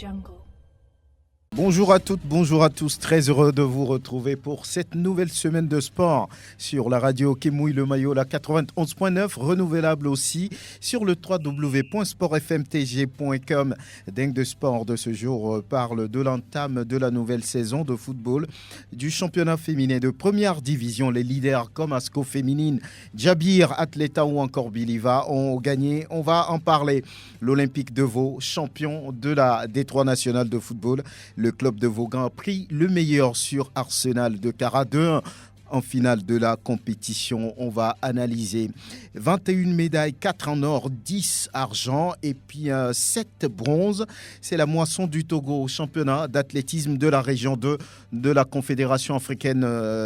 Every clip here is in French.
Jungle. Bonjour à toutes, bonjour à tous, très heureux de vous retrouver pour cette nouvelle semaine de sport sur la radio qui mouille le maillot, la 91.9, renouvelable aussi sur le www.sportfmtg.com. Dingue de sport de ce jour parle de l'entame de la nouvelle saison de football du championnat féminin de première division. Les leaders comme Asco féminine, Djabir, Atleta ou encore Biliva ont gagné. On va en parler. L'Olympique de Vaud, champion de la D3 nationale de football. Le club de Vaughan a pris le meilleur sur Arsenal de Cara 2-1 en finale de la compétition. On va analyser 21 médailles, 4 en or, 10 argent et puis 7 bronzes. C'est la moisson du Togo au championnat d'athlétisme de la région 2 de la Confédération africaine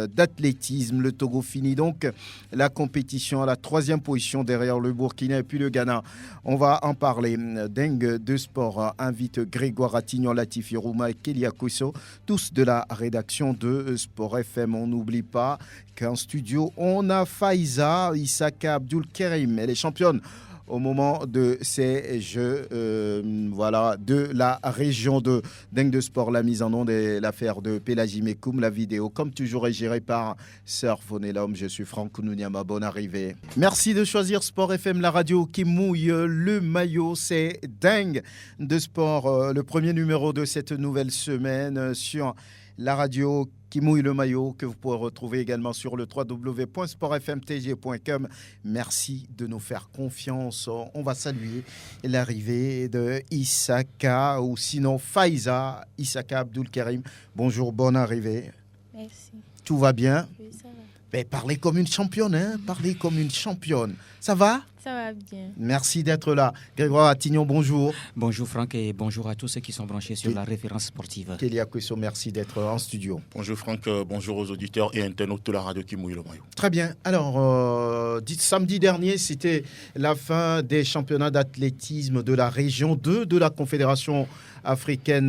d'athlétisme. Le Togo finit donc la compétition à la 3e position derrière le Burkina et puis le Ghana. On va en parler. Dingue de sport invite Grégoire Attignon, Latifi Rouma et Kélia Kousso, tous de la rédaction de Sport FM. On n'oublie pas qu'en studio, on a Faiza Issaka Abdul Karim. Elle est championne au moment de ces Jeux de la région de Dingue de Sport. La mise en onde et l'affaire de Pélagie Mekoum. La vidéo, comme toujours, est gérée par Sœur Fonelhomme. Je suis Franck Nouniama. Bonne arrivée. Merci de choisir Sport FM, la radio qui mouille le maillot. C'est Dingue de Sport, le premier numéro de cette nouvelle semaine sur la radio qui mouille le maillot, que vous pourrez retrouver également sur le www.sportfmtg.com. Merci de nous faire confiance. On va saluer l'arrivée de Issaka ou sinon Faiza Issaka Abdul Karim. Bonjour, bonne arrivée. Merci. Tout va bien? Oui, ça va. Ben, parlez comme une championne, hein? Parlez comme une championne. Ça va? Ça va bien. Merci d'être là. Grégoire Attignon, bonjour. Bonjour Franck et bonjour à tous ceux qui sont branchés sur la référence sportive. Kélia Kousso, merci d'être en studio. Bonjour Franck, bonjour aux auditeurs et internautes de la radio qui mouille le maillot. Très bien. Alors, samedi dernier, c'était la fin des championnats d'athlétisme de la région 2 de la Confédération africaine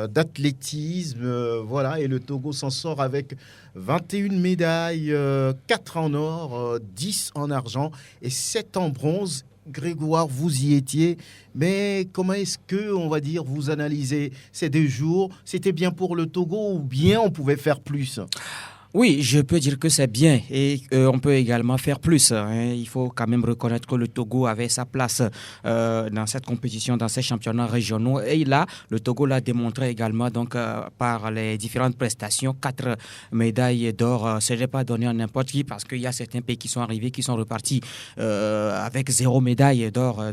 d'athlétisme. Voilà, et le Togo s'en sort avec 21 médailles, 4 en or, 10 en argent et 7 en bronze. Grégoire, vous y étiez, mais comment est-ce que, on va dire, vous analysez ces 2 jours? C'était bien pour le Togo ou bien on pouvait faire plus? Oui, je peux dire que c'est bien et on peut également faire plus. Hein. Il faut quand même reconnaître que le Togo avait sa place dans cette compétition, dans ces championnats régionaux. Et là, le Togo l'a démontré également donc, par les différentes prestations. 4 médailles d'or, ce n'est pas donné à n'importe qui parce qu'il y a certains pays qui sont arrivés, qui sont repartis avec 0 médaille d'or.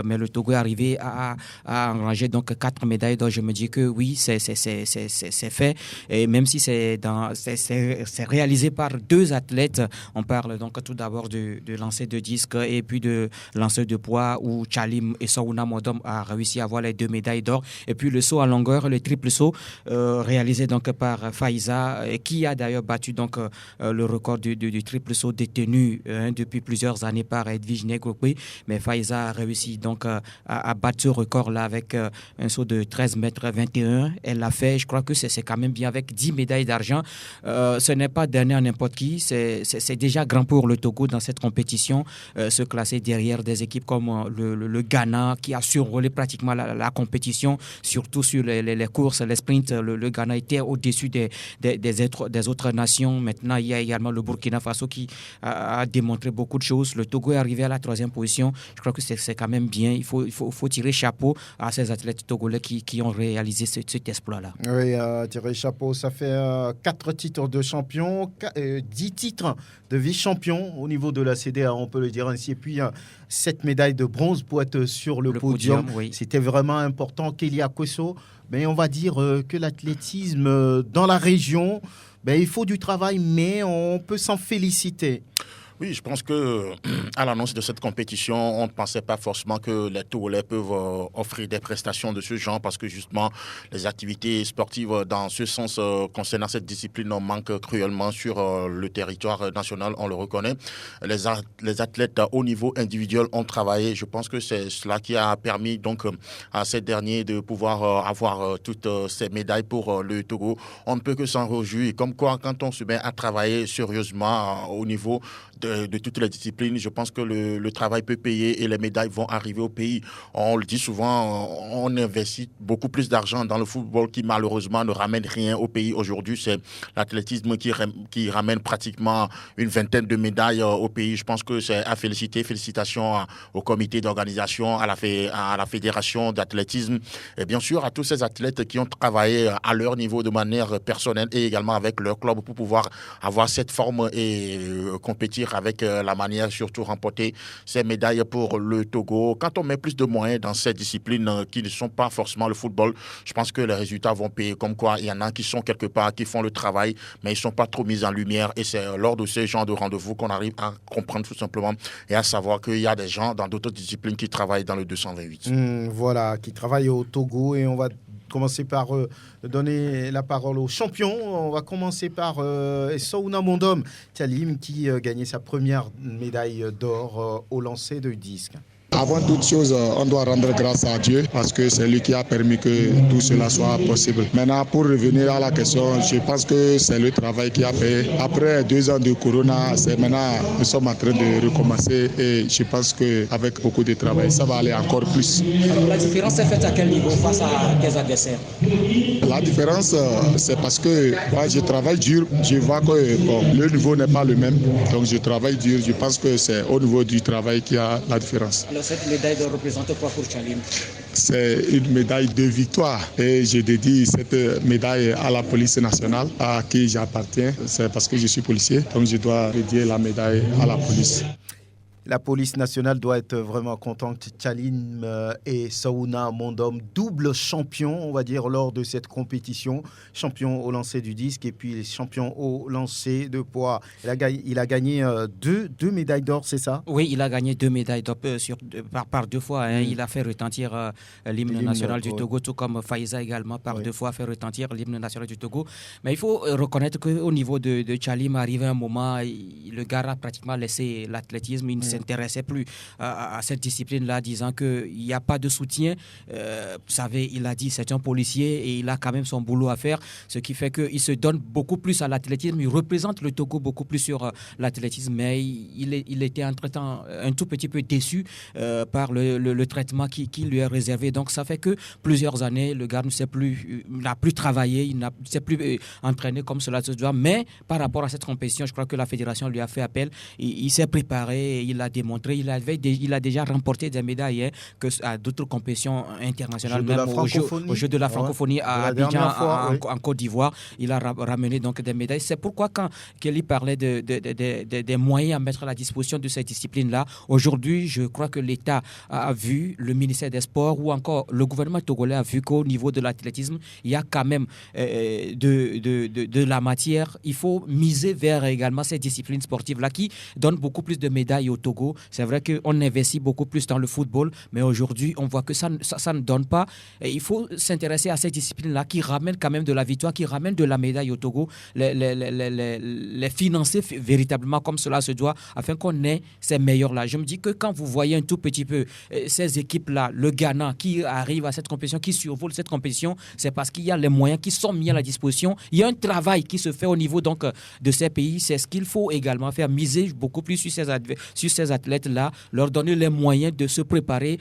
Mais le Togo est arrivé à engranger donc 4 médailles d'or. Je me dis que oui, c'est fait. Et même si c'est réalisé par 2 athlètes. On parle donc tout d'abord de lancer de disque et puis de lancer de poids où Chalim et Souna Modom a réussi à avoir les 2 médailles d'or. Et puis le saut à longueur, le triple saut réalisé donc par Faiza qui a d'ailleurs battu donc le record du triple saut détenu depuis plusieurs années par Edwige Negokwe. Mais Faiza a réussi donc à battre ce record-là avec un saut de 13 mètres 21. Elle l'a fait, je crois que c'est quand même bien avec 10 médailles d'argent. Ce n'est pas dernier à n'importe qui, c'est déjà grand pour le Togo dans cette compétition, se classer derrière des équipes comme le Ghana qui a survolé pratiquement la compétition, surtout sur les courses, les sprints. Le Ghana était au-dessus des autres nations. Maintenant, il y a également le Burkina Faso qui a démontré beaucoup de choses. Le Togo est arrivé à la 3e position. Je crois que c'est quand même bien. Il faut tirer chapeau à ces athlètes togolais qui ont réalisé cet exploit-là. Oui, tirer chapeau, ça fait 4 titres de champion, 10 titres de vice-champion au niveau de la CDA, on peut le dire ainsi, et puis 7 médailles de bronze pour être sur le podium. Oui. C'était vraiment important. Kélia Kousso, mais on va dire que l'athlétisme dans la région, il faut du travail, mais on peut s'en féliciter. Oui, je pense que à l'annonce de cette compétition, on ne pensait pas forcément que les Togolais peuvent offrir des prestations de ce genre parce que justement, les activités sportives dans ce sens concernant cette discipline manquent cruellement sur le territoire national, on le reconnaît. Les athlètes au niveau individuel ont travaillé. Je pense que c'est cela qui a permis donc à ces derniers de pouvoir avoir toutes ces médailles pour le Togo. On ne peut que s'en réjouir. Comme quoi, quand on se met à travailler sérieusement au niveau de toutes les disciplines, je pense que le travail peut payer et les médailles vont arriver au pays. On le dit souvent, on investit beaucoup plus d'argent dans le football qui malheureusement ne ramène rien au pays. Aujourd'hui, c'est l'athlétisme qui ramène pratiquement une vingtaine de médailles au pays. Je pense que c'est à féliciter. Félicitations au comité d'organisation, à la fédération d'athlétisme et bien sûr à tous ces athlètes qui ont travaillé à leur niveau de manière personnelle et également avec leur club pour pouvoir avoir cette forme et compétir avec la manière, surtout remporter ces médailles pour le Togo. Quand on met plus de moyens dans ces disciplines qui ne sont pas forcément le football, je pense que les résultats vont payer. Comme quoi, il y en a qui sont quelque part, qui font le travail, mais ils ne sont pas trop mis en lumière. Et c'est lors de ces genres de rendez-vous qu'on arrive à comprendre tout simplement et à savoir qu'il y a des gens dans d'autres disciplines qui travaillent dans le 228. Voilà, qui travaillent au Togo. Et on va commencer par donner la parole aux champions. On va commencer par Souna Mondom Tchalim qui gagnait sa première médaille d'or au lancer de disque. Avant toute chose, on doit rendre grâce à Dieu parce que c'est lui qui a permis que tout cela soit possible. Maintenant, pour revenir à la question, je pense que c'est le travail qui a fait. Après 2 ans de Corona, c'est maintenant nous sommes en train de recommencer et je pense qu'avec beaucoup de travail, ça va aller encore plus. Alors, la différence est faite à quel niveau face à tes adversaires? La différence, c'est parce que moi, je travaille dur. Je vois que le niveau n'est pas le même. Donc, je travaille dur. Je pense que c'est au niveau du travail qu'il y a la différence. Alors, cette médaille doit représenter quoi pour Tchalim? C'est une médaille de victoire et je dédie cette médaille à la police nationale à qui j'appartiens. C'est parce que je suis policier, donc je dois dédier la médaille à la police. La police nationale doit être vraiment contente. Tchalim et Souna Mondom, double champion, on va dire, lors de cette compétition. Champion au lancer du disque et puis champion au lancer de poids. Il a gagné deux médailles d'or, c'est ça? Oui, il a gagné 2 médailles d'or par 2 fois. Hein. Il a fait retentir l'hymne national du Togo, tout comme Faïza également, par 2 fois, fait retentir l'hymne national du Togo. Mais il faut reconnaître qu'au niveau de Tchalim, arrivé un moment, le gars a pratiquement laissé l'athlétisme. Il ne s'intéressait plus à cette discipline-là, disant qu'il n'y a pas de soutien. Vous savez, il a dit c'est un policier et il a quand même son boulot à faire, ce qui fait qu'il se donne beaucoup plus à l'athlétisme. Il représente le Togo beaucoup plus sur l'athlétisme, mais il était entre-temps un tout petit peu déçu par le traitement qui lui est réservé. Donc ça fait que plusieurs années, le gars n'a plus travaillé, il ne s'est plus entraîné comme cela se doit. Mais par rapport à cette compétition, je crois que la fédération lui a fait appel. Il s'est préparé, il a démontré, il a déjà remporté des médailles à d'autres compétitions internationales, même au jeu de la francophonie à Abidjan, en Côte d'Ivoire. Il a ramené donc des médailles. C'est pourquoi quand Kelly parlait des moyens à mettre à la disposition de cette discipline-là, aujourd'hui, je crois que l'État a vu, le ministère des Sports ou encore le gouvernement togolais a vu qu'au niveau de l'athlétisme, il y a quand même de la matière. Il faut miser vers également ces disciplines sportives-là qui donnent beaucoup plus de médailles au Togo. C'est vrai qu'on investit beaucoup plus dans le football, mais aujourd'hui, on voit que ça ne donne pas. Et il faut s'intéresser à ces disciplines-là qui ramènent quand même de la victoire, qui ramènent de la médaille au Togo, les financer véritablement comme cela se doit, afin qu'on ait ces meilleurs-là. Je me dis que quand vous voyez un tout petit peu ces équipes-là, le Ghana qui arrive à cette compétition, qui survole cette compétition, c'est parce qu'il y a les moyens qui sont mis à la disposition. Il y a un travail qui se fait au niveau donc, de ces pays. C'est ce qu'il faut également faire, miser beaucoup plus sur ces athlètes-là, leur donner les moyens de se préparer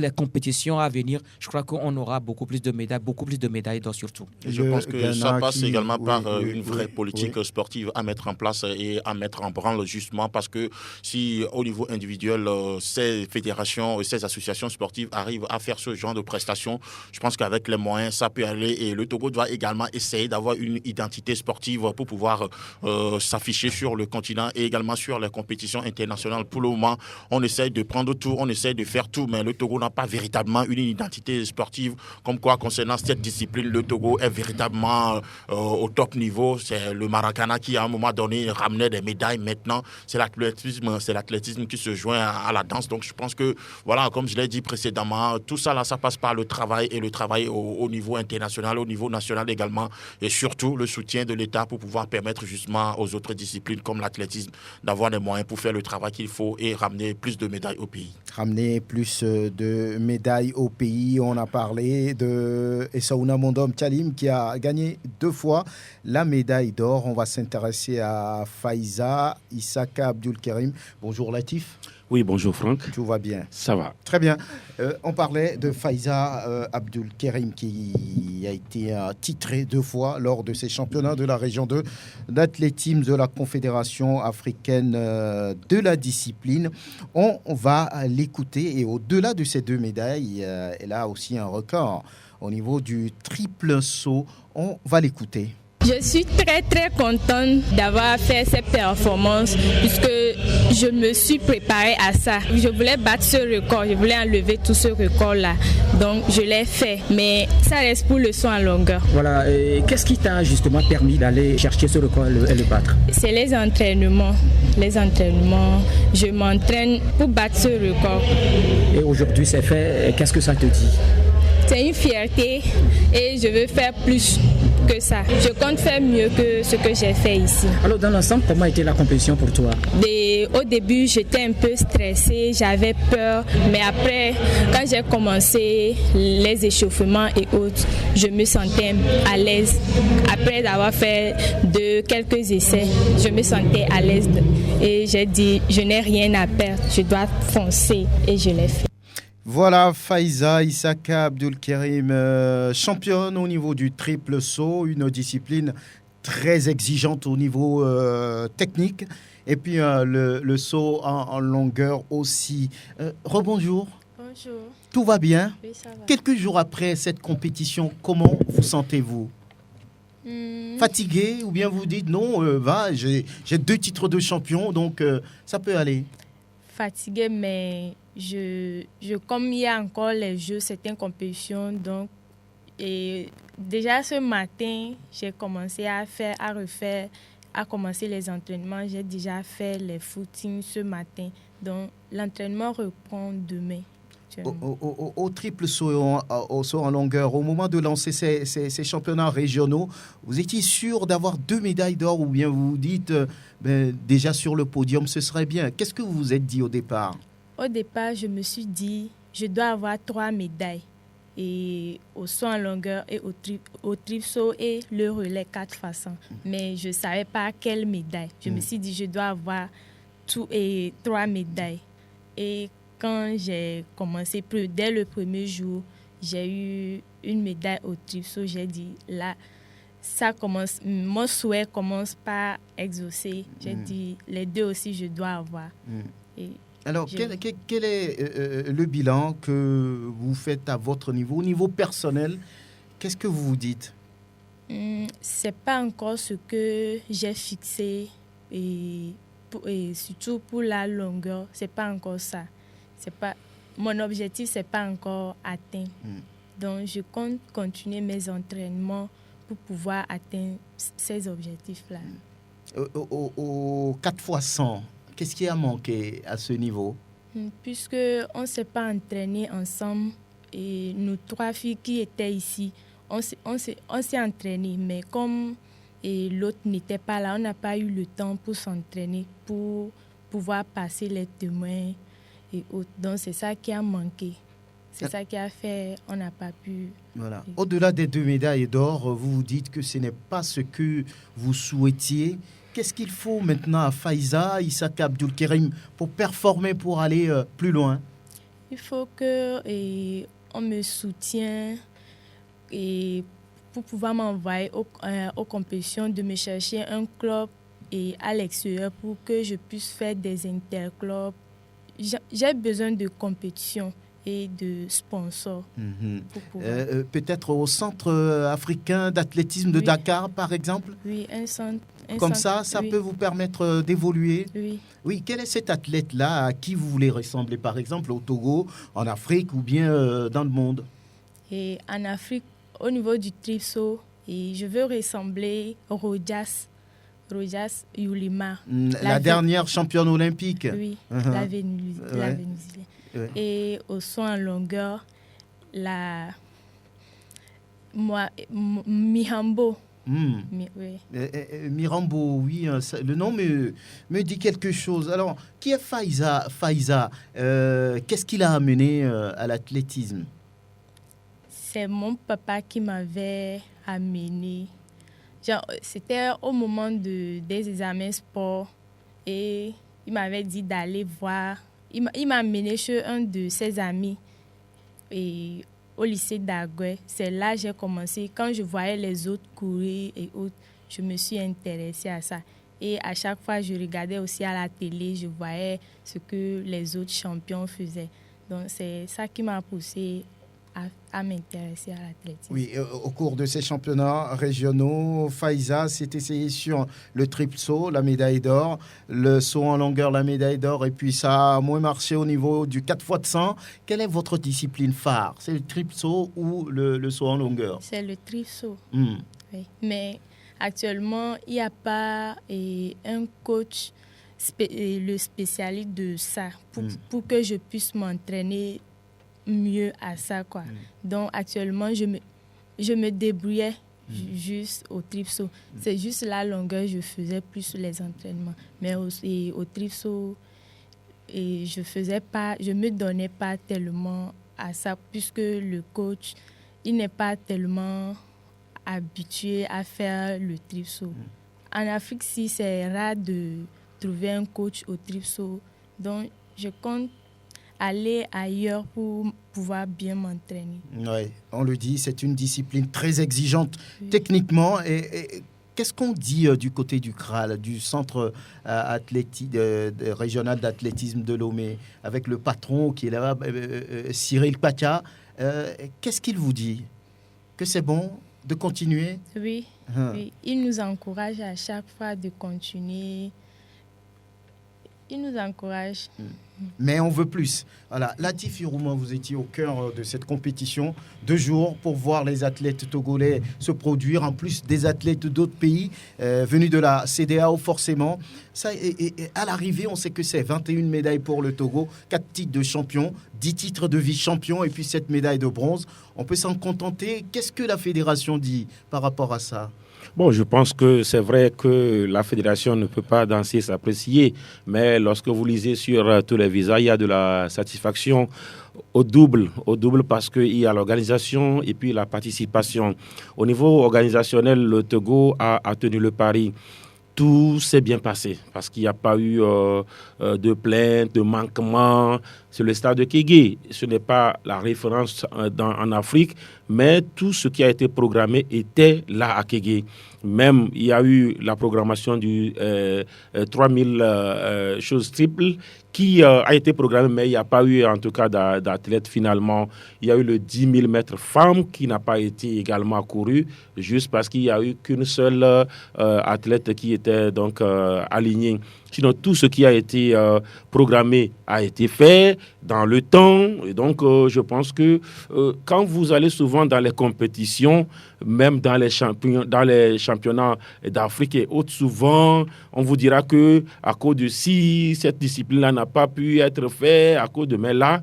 les compétitions à venir. Je crois qu'on aura beaucoup plus de médailles d'or surtout. Et je pense que ça passe également par une vraie politique sportive à mettre en place et à mettre en branle justement parce que si au niveau individuel, ces fédérations et ces associations sportives arrivent à faire ce genre de prestations, je pense qu'avec les moyens, ça peut aller et le Togo doit également essayer d'avoir une identité sportive pour pouvoir s'afficher sur le continent et également sur les compétitions internationales. Pour le moment, on essaie de prendre tout, on essaie de faire tout, mais le Togo n'a pas véritablement une identité sportive. Comme quoi, concernant cette discipline, le Togo est véritablement au top niveau. C'est le Maracana qui, à un moment donné, ramenait des médailles. Maintenant, c'est l'athlétisme qui se joint à la danse. Donc, je pense que, voilà, comme je l'ai dit précédemment, tout ça, là, ça passe par le travail et le travail au niveau international, au niveau national également, et surtout le soutien de l'État pour pouvoir permettre justement aux autres disciplines comme l'athlétisme d'avoir les moyens pour faire le travail qu'il faut et ramener plus de médailles au pays. Ramener plus de médailles au pays. On a parlé de Essaouna Mondom Tchalim qui a gagné 2 fois la médaille d'or. On va s'intéresser à Faiza Issaka Abdulkerim. Bonjour Latif. Oui, bonjour Franck. Tout va bien? Ça va. Très bien. On parlait de Faiza Abdulkerim qui a été titré 2 fois lors de ces championnats de la région 2 d'athlétisme de la Confédération africaine de la discipline. On va l'écouter et au-delà de ces 2 médailles, elle a aussi un record au niveau du triple saut. On va l'écouter. Je suis très très contente d'avoir fait cette performance puisque je me suis préparée à ça. Je voulais battre ce record, je voulais enlever tout ce record-là. Donc je l'ai fait, mais ça reste pour le saut en longueur. Voilà, qu'est-ce qui t'a justement permis d'aller chercher ce record et le battre? C'est les entraînements. Je m'entraîne pour battre ce record. Et aujourd'hui c'est fait, qu'est-ce que ça te dit? C'est une fierté et je veux faire plus que ça. Je compte faire mieux que ce que j'ai fait ici. Alors dans l'ensemble, comment était la compétition pour toi? Au début, j'étais un peu stressée, j'avais peur, mais après, quand j'ai commencé les échauffements et autres, je me sentais à l'aise. Après avoir fait quelques essais, je me sentais à l'aise et j'ai dit, je n'ai rien à perdre, je dois foncer et je l'ai fait. Voilà Faiza Issaka Abdulkerim, championne au niveau du triple saut, une discipline très exigeante au niveau technique. Et puis le saut en longueur aussi. Rebonjour. Bonjour. Tout va bien? Oui, ça va. Quelques jours après cette compétition, comment vous sentez-vous? Fatigué ou bien vous dites non, j'ai 2 titres de champion, donc ça peut aller? Fatiguée, mais comme il y a encore les jeux, certaines compétitions, donc et déjà ce matin, j'ai commencé à commencer les entraînements. J'ai déjà fait les footings ce matin, donc l'entraînement reprend demain. Au triple saut, au saut en longueur, au moment de lancer ces championnats régionaux, vous étiez sûr d'avoir 2 médailles d'or ou bien vous vous dites déjà sur le podium, ce serait bien. Qu'est-ce que vous vous êtes dit au départ? Au départ, je me suis dit, je dois avoir 3 médailles. Et au saut en longueur et au triple saut et le relais 4x100. Mais je ne savais pas quelle médaille. Je me suis dit, je dois avoir 3 médailles. Et quand j'ai commencé, dès le premier jour, j'ai eu une médaille au triple saut. J'ai dit, là, mon souhait commence par exaucer. J'ai dit, les 2 aussi, je dois avoir. Alors, quel est le bilan que vous faites à votre niveau, au niveau personnel? Qu'est-ce que vous vous dites? C'est pas encore ce que j'ai fixé et surtout pour la longueur, c'est pas encore ça. Mon objectif, c'est pas encore atteint. Donc, je compte continuer mes entraînements pour pouvoir atteindre ces objectifs-là. Au 4x100, qu'est-ce qui a manqué à ce niveau? Puisque on ne s'est pas entraîné ensemble et nous 3 filles qui étaient ici, on s'est entraîné, mais comme l'autre n'était pas là, on n'a pas eu le temps pour s'entraîner, pour pouvoir passer les témoins et autres. Donc c'est ça qui a manqué. C'est ça qui a fait, on n'a pas pu. Voilà. Au-delà des 2 médailles d'or, vous vous dites que ce n'est pas ce que vous souhaitiez. Qu'est-ce qu'il faut maintenant à Faiza Issaka Abdulkerim pour performer, pour aller plus loin? Il faut qu'on me soutienne et pour pouvoir m'envoyer aux compétitions, de me chercher un club et à l'extérieur pour que je puisse faire des interclubs. J'ai besoin de compétition et de sponsors. Peut-être au Centre africain d'athlétisme de Dakar, par exemple? Oui, un centre. Comme ça peut vous permettre d'évoluer? Oui. Oui, quel est cet athlète-là à qui vous voulez ressembler, par exemple au Togo, en Afrique ou bien dans le monde? Et en Afrique, au niveau du triple saut, je veux ressembler à Rojas Yulima. La dernière championne olympique? Oui, la Vénézuélienne. Ouais. Et au saut en longueur, Mihambo Oui. Mirambo, oui, le nom me dit quelque chose. Alors, qui est Faiza? Qu'est-ce qu'il a amené à l'athlétisme? C'est mon papa qui m'avait amené. C'était au moment des examens sport et il m'avait dit d'aller voir. Il m'a amené chez un de ses amis et au lycée d'Agoué. C'est là que j'ai commencé. Quand je voyais les autres courir et autres, je me suis intéressée à ça. Et à chaque fois, je regardais aussi à la télé, je voyais ce que les autres champions faisaient. Donc, c'est ça qui m'a poussée à m'intéresser à l'athlétisme. Oui, au cours de ces championnats régionaux, Faiza s'est essayé sur le triple saut, la médaille d'or, le saut en longueur, la médaille d'or, et puis ça a moins marché au niveau du 4x100. Quelle est votre discipline phare? C'est le triple saut ou le saut en longueur? C'est le triple saut. Oui. Mais actuellement, il n'y a pas un coach le spécialiste de ça pour que je puisse m'entraîner mieux à ça, quoi. Donc actuellement je me débrouillais juste au triple saut. C'est juste la longueur, je faisais plus les entraînements, mais au triple saut je me donnais pas tellement à ça puisque le coach il n'est pas tellement habitué à faire le triple saut. En Afrique, si c'est rare de trouver un coach au triple saut, donc je compte aller ailleurs pour pouvoir bien m'entraîner. Oui, on le dit, c'est une discipline très exigeante techniquement. Et qu'est-ce qu'on dit du côté du CRAL, du centre régional d'athlétisme de Lomé, avec le patron qui est là, Cyril Pacha? Qu'est-ce qu'il vous dit? Que c'est bon de continuer? Oui, il nous encourage à chaque fois de continuer. Il nous encourage. Mais on veut plus. Voilà. Latif Irouma, vous étiez au cœur de cette compétition. 2 jours pour voir les athlètes togolais se produire, en plus des athlètes d'autres pays venus de la CEDEAO forcément. Ça, et à l'arrivée, on sait que c'est 21 médailles pour le Togo, 4 titres de champion, 10 titres de vice-champion et puis 7 médailles de bronze. On peut s'en contenter. Qu'est-ce que la fédération dit par rapport à ça? Bon, je pense que c'est vrai que la fédération ne peut pas danser, s'apprécier, mais lorsque vous lisez sur tous les visas, il y a de la satisfaction au double parce qu'il y a l'organisation et puis la participation. Au niveau organisationnel, le Togo a tenu le pari. Tout s'est bien passé parce qu'il n'y a pas eu de plaintes, de manquements. C'est le stade de Kégué. Ce n'est pas la référence en Afrique, mais tout ce qui a été programmé était là à Kégué. Même, il y a eu la programmation du 3000 choses triples qui a été programmée, mais il n'y a pas eu en tout cas d'athlète finalement. Il y a eu le 10 000 mètres femmes qui n'a pas été également couru, juste parce qu'il n'y a eu qu'une seule athlète qui était donc alignée. Sinon, tout ce qui a été programmé a été fait dans le temps. Et donc, je pense que quand vous allez souvent dans les compétitions, même dans les championnats d'Afrique et autres, souvent, on vous dira que à cause de si cette discipline-là n'a pas pu être faite, à cause de... Mais là,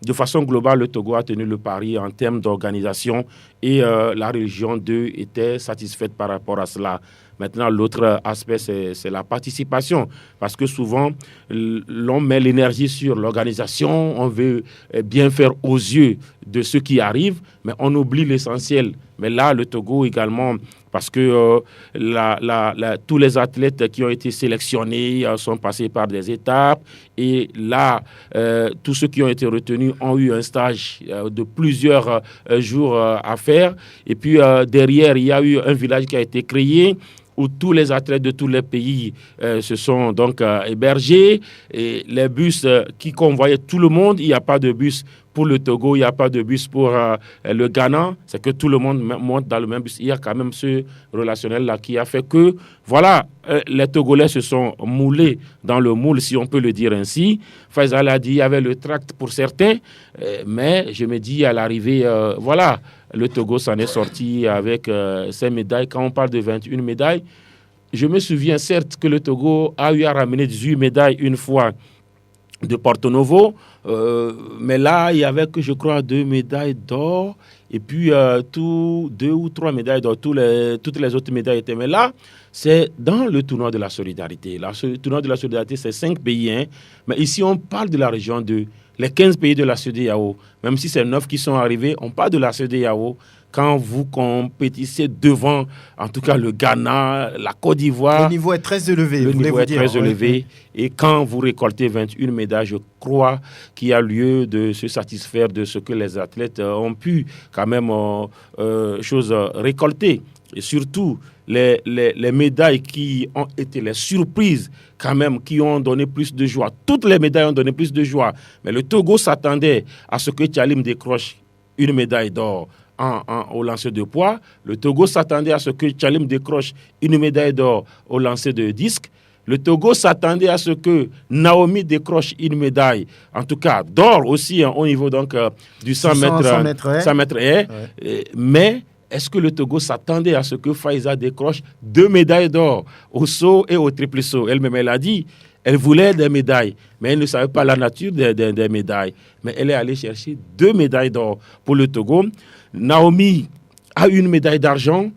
de façon globale, le Togo a tenu le pari en termes d'organisation et la région 2 était satisfaite par rapport à cela. Maintenant, l'autre aspect, c'est la participation. Parce que souvent, l'on met l'énergie sur l'organisation, on veut bien faire aux yeux de ceux qui arrivent, mais on oublie l'essentiel. Mais là, le Togo également, parce que tous les athlètes qui ont été sélectionnés sont passés par des étapes. Et là, tous ceux qui ont été retenus ont eu un stage de plusieurs jours à faire. Et puis, derrière, il y a eu un village qui a été créé où tous les athlètes de tous les pays se sont donc hébergés. Et les bus qui convoyaient tout le monde, il n'y a pas de bus pour le Togo, il n'y a pas de bus pour le Ghana. C'est que tout le monde monte dans le même bus. Il y a quand même ce relationnel-là qui a fait que, voilà, les Togolais se sont moulés dans le moule, si on peut le dire ainsi. Faisal a dit, il y avait le tract pour certains, mais je me dis, à l'arrivée, voilà, le Togo s'en est sorti avec 5 médailles. Quand on parle de 21 médailles, je me souviens certes que le Togo a eu à ramener 18 médailles une fois de Porto Novo. Mais là, il y avait que, je crois, 2 médailles d'or. Et puis, 2 ou 3 médailles d'or. Toutes les autres médailles étaient. Mais là, c'est dans le tournoi de la solidarité. Le tournoi de la solidarité, c'est 5 pays. Hein. Mais ici, on parle de la région de les 15 pays de la CEDEAO. Même si c'est 9 qui sont arrivés, on parle de la CEDEAO. Quand vous compétissez devant, en tout cas, le Ghana, la Côte d'Ivoire... Le niveau est très élevé. Le niveau est très élevé. Et quand vous récoltez 21 médailles, je crois qu'il y a lieu de se satisfaire de ce que les athlètes ont pu quand même récolter. Et surtout, les médailles qui ont été les surprises, quand même, qui ont donné plus de joie. Toutes les médailles ont donné plus de joie. Mais le Togo s'attendait à ce que Tchalim décroche une médaille d'or au lancer de poids. Le Togo s'attendait à ce que Tchalim décroche une médaille d'or au lancer de disque. Le Togo s'attendait à ce que Naomi décroche une médaille, en tout cas d'or aussi, au niveau donc, du 100 mètres haies. Mais est-ce que le Togo s'attendait à ce que Faiza décroche 2 médailles d'or au saut et au triple saut? Elle-même, elle a dit, elle voulait des médailles, mais elle ne savait pas la nature des médailles. Mais elle est allée chercher 2 médailles d'or pour le Togo. Naomi a une médaille d'argent.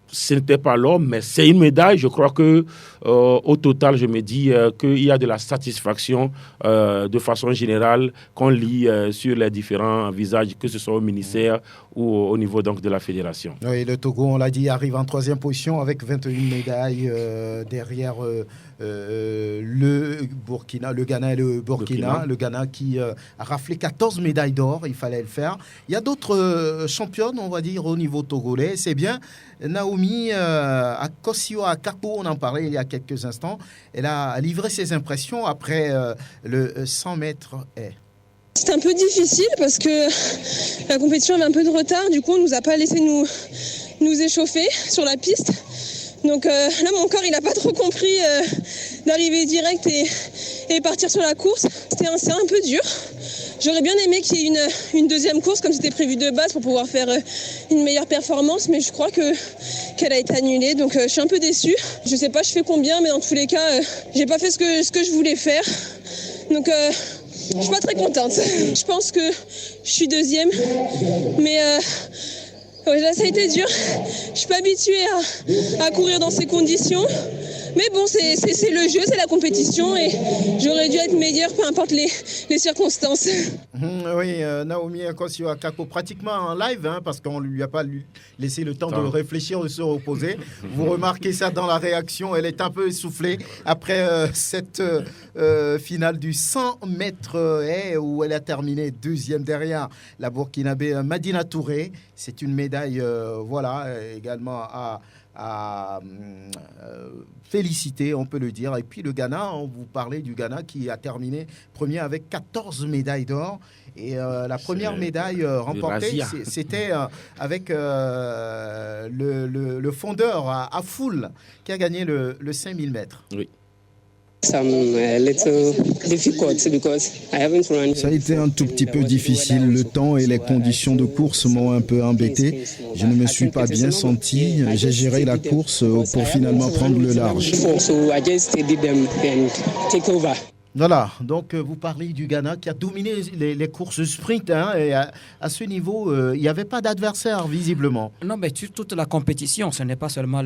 Ce n'était pas l'or, mais c'est une médaille. Je crois que au total, je me dis qu'il y a de la satisfaction de façon générale qu'on lit sur les différents visages, que ce soit au ministère ou au niveau donc de la fédération. Oui, le Togo, on l'a dit, arrive en 3e position avec 21 médailles derrière le Ghana et le Burkina. Le Ghana qui a raflé 14 médailles d'or, il fallait le faire. Il y a d'autres championnes, on va dire, au niveau togolais. C'est bien. Naomi Akosio Akako, on en parlait il y a quelques instants. Elle a livré ses impressions après le 100 mètres haies. C'était un peu difficile parce que la compétition avait un peu de retard. Du coup, on ne nous a pas laissé nous échauffer sur la piste. Donc là, mon corps, il n'a pas trop compris d'arriver direct et partir sur la course. C'est un peu dur. J'aurais bien aimé qu'il y ait une deuxième course comme c'était prévu de base pour pouvoir faire une meilleure performance, mais je crois qu'elle a été annulée, donc je suis un peu déçue. Je sais pas je fais combien, mais dans tous les cas, j'ai pas fait ce que je voulais faire. Donc je suis pas très contente. Je pense que je suis 2e, mais là ça a été dur. Je suis pas habituée à courir dans ces conditions. Mais bon, c'est le jeu, c'est la compétition et j'aurais dû être meilleure, peu importe les circonstances. Oui, Naomi Akosio Akako, pratiquement en live, parce qu'on ne lui a pas laissé le temps de réfléchir, de se reposer. Vous remarquez ça dans la réaction, elle est un peu essoufflée après cette finale du 100 mètres haies où elle a terminé 2e derrière la Burkinabé Madina Touré. C'est une médaille, également à féliciter, on peut le dire. Et puis le Ghana, on vous parlait du Ghana qui a terminé premier avec 14 médailles d'or. Et la première médaille remportée, c'était avec le fondeur à Foul qui a gagné le 5000 mètres. Oui. Ça a été un tout petit peu difficile. Le temps et les conditions de course m'ont un peu embêté. Je ne me suis pas bien senti. J'ai géré la course pour finalement prendre le large. Voilà, donc vous parlez du Ghana qui a dominé les courses sprint. Et à ce niveau, il n'y avait pas d'adversaire visiblement. Non, mais sur toute la compétition, ce n'est pas seulement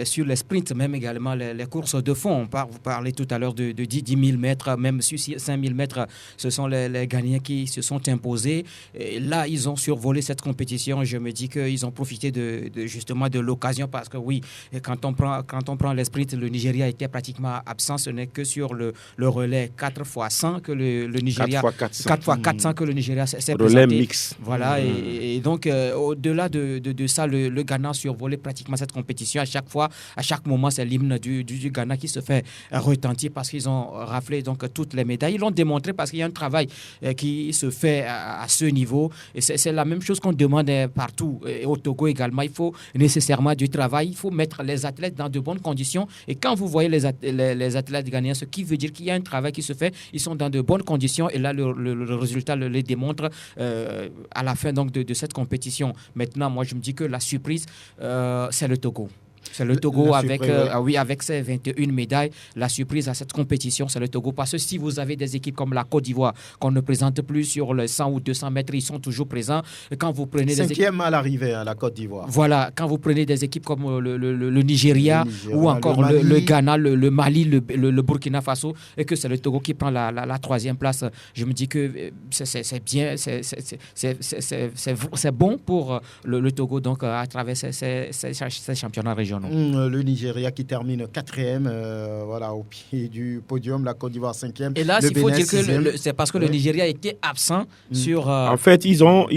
sur les sprints, même également les courses de fond. Vous parlez tout à l'heure de 10 000 mètres, même sur 5 000 mètres, ce sont les Ghanéens qui se sont imposés. Et là, ils ont survolé cette compétition. Je me dis qu'ils ont profité justement de l'occasion parce que oui, quand on prend les sprints, le Nigeria était pratiquement absent. Ce n'est que sur le relais 4 x 100 que le Nigeria 4 x 400 que le Nigeria s'est relais présenté. Mix. Voilà, et donc au-delà de ça, le Ghana a survolé pratiquement cette compétition. À chaque moment, c'est l'hymne du Ghana qui se fait retentir parce qu'ils ont raflé donc toutes les médailles. Ils l'ont démontré parce qu'il y a un travail qui se fait à ce niveau. Et c'est la même chose qu'on demande partout. Et au Togo également, il faut nécessairement du travail. Il faut mettre les athlètes dans de bonnes conditions. Et quand vous voyez les athlètes ghanéens, ce qui veut dire qu'il y a un travail qui se fait, ils sont dans de bonnes conditions et là le résultat le démontre à la fin donc de cette compétition. Maintenant, moi je me dis que la surprise c'est le Togo. C'est le Togo avec ses 21 médailles. La surprise à cette compétition, c'est le Togo. Parce que si vous avez des équipes comme la Côte d'Ivoire, qu'on ne présente plus sur les 100 ou 200 mètres, ils sont toujours présents. Et quand vous prenez cinquième à l'arrivée, la Côte d'Ivoire. Voilà, quand vous prenez des équipes comme le Nigeria ou encore le Ghana, le Mali, le Burkina Faso, et que c'est le Togo qui prend la troisième place, je me dis que c'est bien, c'est bon pour le Togo, donc à travers ces championnats régionaux. Le Nigeria qui termine 4e, au pied du podium, la Côte d'Ivoire 5e. Et là, il faut dire que c'est parce que le Nigeria était absent sur... En fait, ils ont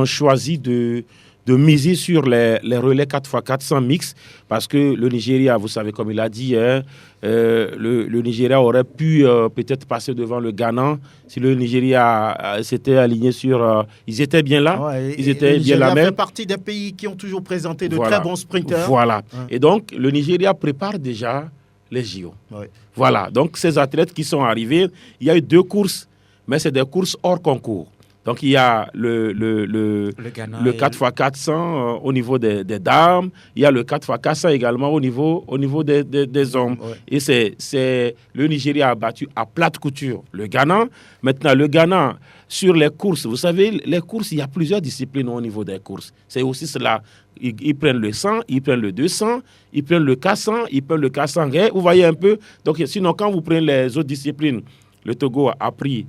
choisi de miser sur les relais 4x400 mix, parce que le Nigeria, vous savez, comme il a dit, le Nigeria aurait pu peut-être passer devant le Ghana si le Nigeria s'était aligné sur... ils étaient bien là, ils étaient bien là même. Le Nigeria fait partie des pays qui ont toujours présenté de très bons sprinteurs. Voilà. Et donc, le Nigeria prépare déjà les JO. Voilà. Donc, ces athlètes qui sont arrivés, il y a eu 2 courses, mais c'est des courses hors concours. Donc, il y a le 4x400 au niveau des dames. Il y a le 4x400 également au niveau des hommes. Et c'est le Nigeria a battu à plate couture le Ghana. Maintenant, le Ghana, sur les courses, vous savez, les courses, il y a plusieurs disciplines au niveau des courses. C'est aussi cela. Ils prennent le 100, ils prennent le 200, ils prennent le 400, ils prennent le 400. Vous voyez un peu. Donc, sinon, quand vous prenez les autres disciplines, le Togo a pris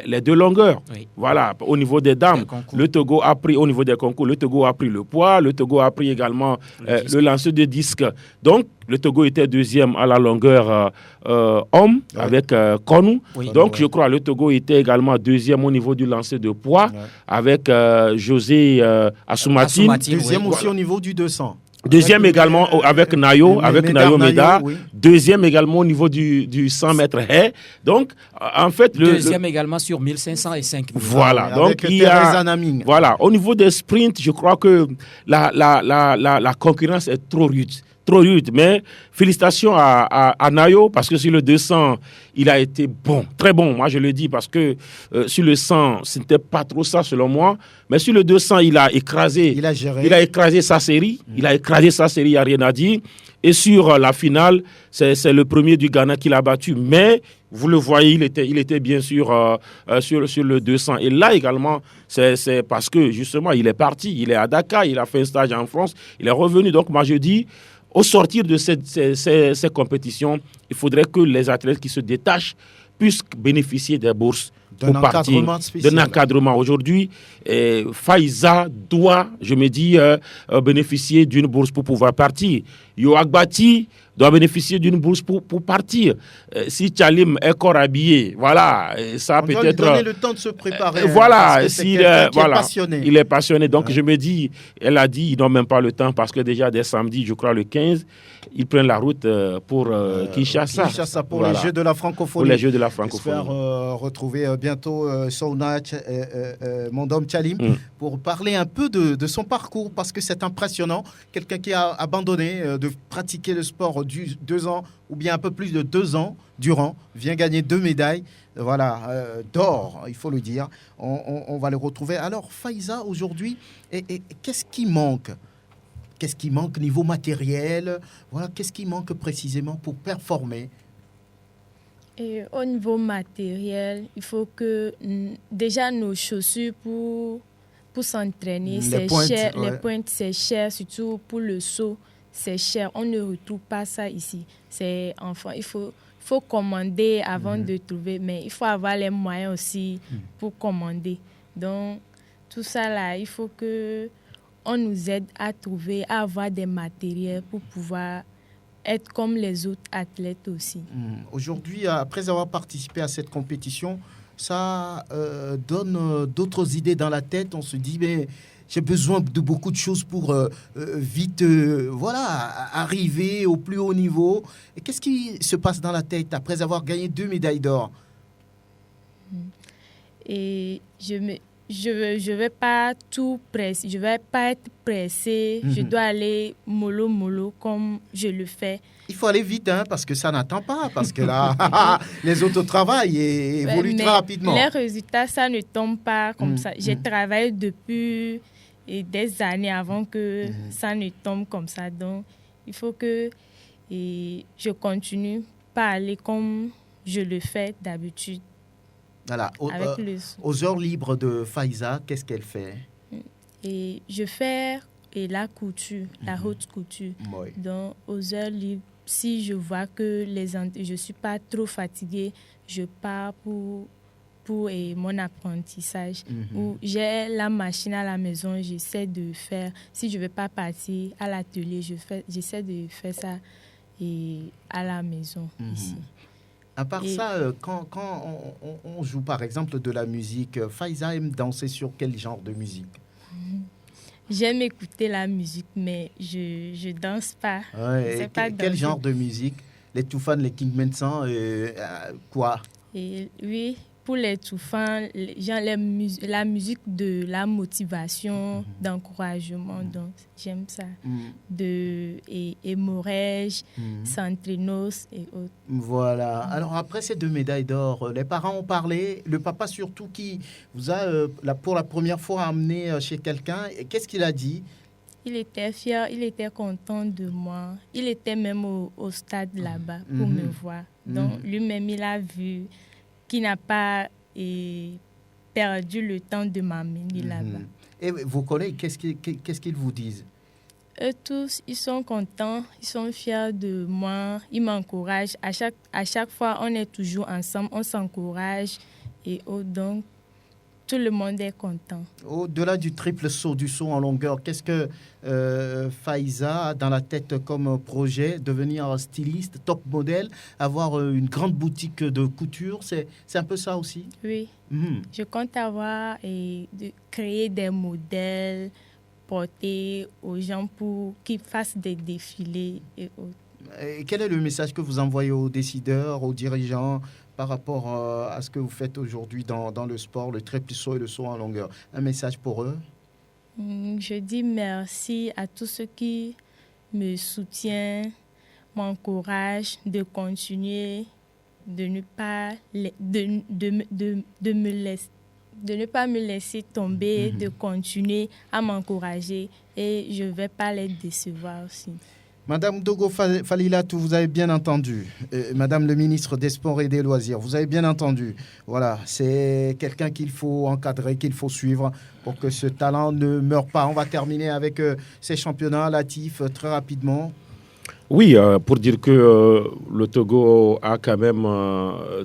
les 2 longueurs. Oui. Voilà, au niveau des dames, le Togo a pris, au niveau des concours, le Togo a pris le poids, le Togo a pris également le lancer de disque. Donc, le Togo était 2e à la longueur homme avec Konou. Donc, je crois le Togo était également 2e au niveau du lancer de poids avec José Assoumati. 2e aussi au niveau du 200. 2e également avec Nayo Meda. 2e également au niveau du 100 mètres haie. Donc, en fait... 2e également sur 1500 et 5000. Voilà. Donc, il y a... Voilà. Au niveau des sprints, je crois que la concurrence est trop rude, mais félicitations à Nayo, parce que sur le 200, il a été bon, très bon, moi je le dis, parce que sur le 100, ce n'était pas trop ça selon moi, mais sur le 200, il a écrasé sa série, il n'y a rien à dire, et sur la finale, c'est le premier du Ghana qui l'a battu, mais vous le voyez, il était bien sûr sur le 200. Et là également, c'est parce que justement, il est parti, il est à Dakar, il a fait un stage en France, il est revenu, donc moi je dis, au sortir de ces compétitions, il faudrait que les athlètes qui se détachent puissent bénéficier des bourses pour partir d'un encadrement. Aujourd'hui, Faiza doit, je me dis, bénéficier d'une bourse pour pouvoir partir. Yoagbati doit bénéficier d'une bourse pour partir. Si Tchalim est corps habillé, voilà, ça on peut-être... doit lui donner le temps de se préparer. Voilà, il est passionné. Donc je me dis, elle a dit, ils n'ont même pas le temps parce que déjà dès samedi, je crois le 15, ils prennent la route pour Kinshasa. Kinshasa pour les Jeux de la francophonie. Pour les Jeux de la francophonie. J'espère retrouver bientôt Souna Mondom Tchalim pour parler un peu de son parcours, parce que c'est impressionnant. Quelqu'un qui a abandonné de pratiquer le sport 2 ans ou bien un peu plus de 2 ans durant, vient gagner 2 médailles d'or, il faut le dire. On va le retrouver. Alors Faiza, aujourd'hui, qu'est-ce qui manque? Qu'est-ce qui manque niveau matériel? Voilà, qu'est-ce qui manque précisément pour performer? Et au niveau matériel, il faut que déjà nos chaussures pour s'entraîner, c'est cher. Les pointes, c'est cher, surtout pour le saut, c'est cher. On ne retrouve pas ça ici. Il faut commander avant de trouver, mais il faut avoir les moyens aussi pour commander. Donc, tout ça là, il faut que on nous aide à trouver, à avoir des matériels pour pouvoir être comme les autres athlètes aussi. Aujourd'hui, après avoir participé à cette compétition, ça donne d'autres idées dans la tête. On se dit, mais j'ai besoin de beaucoup de choses pour vite arriver au plus haut niveau. Et qu'est-ce qui se passe dans la tête après avoir gagné 2 médailles d'or? Et je vais pas tout presser, je vais pas être pressée, je dois aller mollo comme je le fais. Il faut aller vite, parce que ça n'attend pas, parce que là, les autres travaillent et évoluent très rapidement. Les résultats, ça ne tombe pas comme ça. J'ai travaillé des années avant que ça ne tombe comme ça. Donc, il faut que je continue pas aller comme je le fais d'habitude. Voilà. Aux heures libres de Faiza, qu'est-ce qu'elle fait? Et je fais la couture, la haute couture. Oui. Donc, aux heures libres, si je vois que je ne suis pas trop fatiguée, je pars pour mon apprentissage. Où j'ai la machine à la maison, j'essaie de faire. Si je ne vais pas partir à l'atelier, j'essaie de faire ça à la maison ici. À part ça, quand on joue par exemple de la musique, Faiza aime danser sur quel genre de musique? J'aime écouter la musique, mais je ne danse pas. Ouais, sais pas quel genre de musique? Les Toufan, les King Mensan, quoi? Oui, pour les Toufan, la musique de la motivation, d'encouragement, donc j'aime ça. Et Morège, Santrinos et autres. Voilà. Alors après ces 2 médailles d'or, les parents ont parlé, le papa surtout qui vous a pour la première fois amené chez quelqu'un. Qu'est-ce qu'il a dit? Il était fier, il était content de moi. Il était même au stade là-bas pour me voir. Donc lui-même, il a vu qu'il n'a pas perdu le temps de m'amener là-bas. Et vos collègues, qu'est-ce qu'ils vous disent? Eux tous, ils sont contents, ils sont fiers de moi, ils m'encouragent. À chaque fois, on est toujours ensemble, on s'encourage. Donc, tout le monde est content. Au-delà du triple saut, du saut en longueur, qu'est-ce que Faiza a dans la tête comme projet? Devenir styliste, top modèle, avoir une grande boutique de couture, c'est un peu ça aussi? Oui, je compte avoir de créer des modèles, porter aux gens pour qu'ils fassent des défilés et autres. Et quel est le message que vous envoyez aux décideurs, aux dirigeants par rapport à ce que vous faites aujourd'hui dans le sport, le triple saut et le saut en longueur? Un message pour eux? Je dis merci à tous ceux qui me soutiennent, m'encouragent de continuer, de ne pas me laisser tomber, de continuer à m'encourager et je ne vais pas les décevoir aussi. Madame Dogo Falilatou, vous avez bien entendu. Madame le ministre des Sports et des Loisirs, vous avez bien entendu. Voilà, c'est quelqu'un qu'il faut encadrer, qu'il faut suivre pour que ce talent ne meure pas. On va terminer avec ces championnats, Latif, très rapidement. Oui, pour dire que le Togo a quand même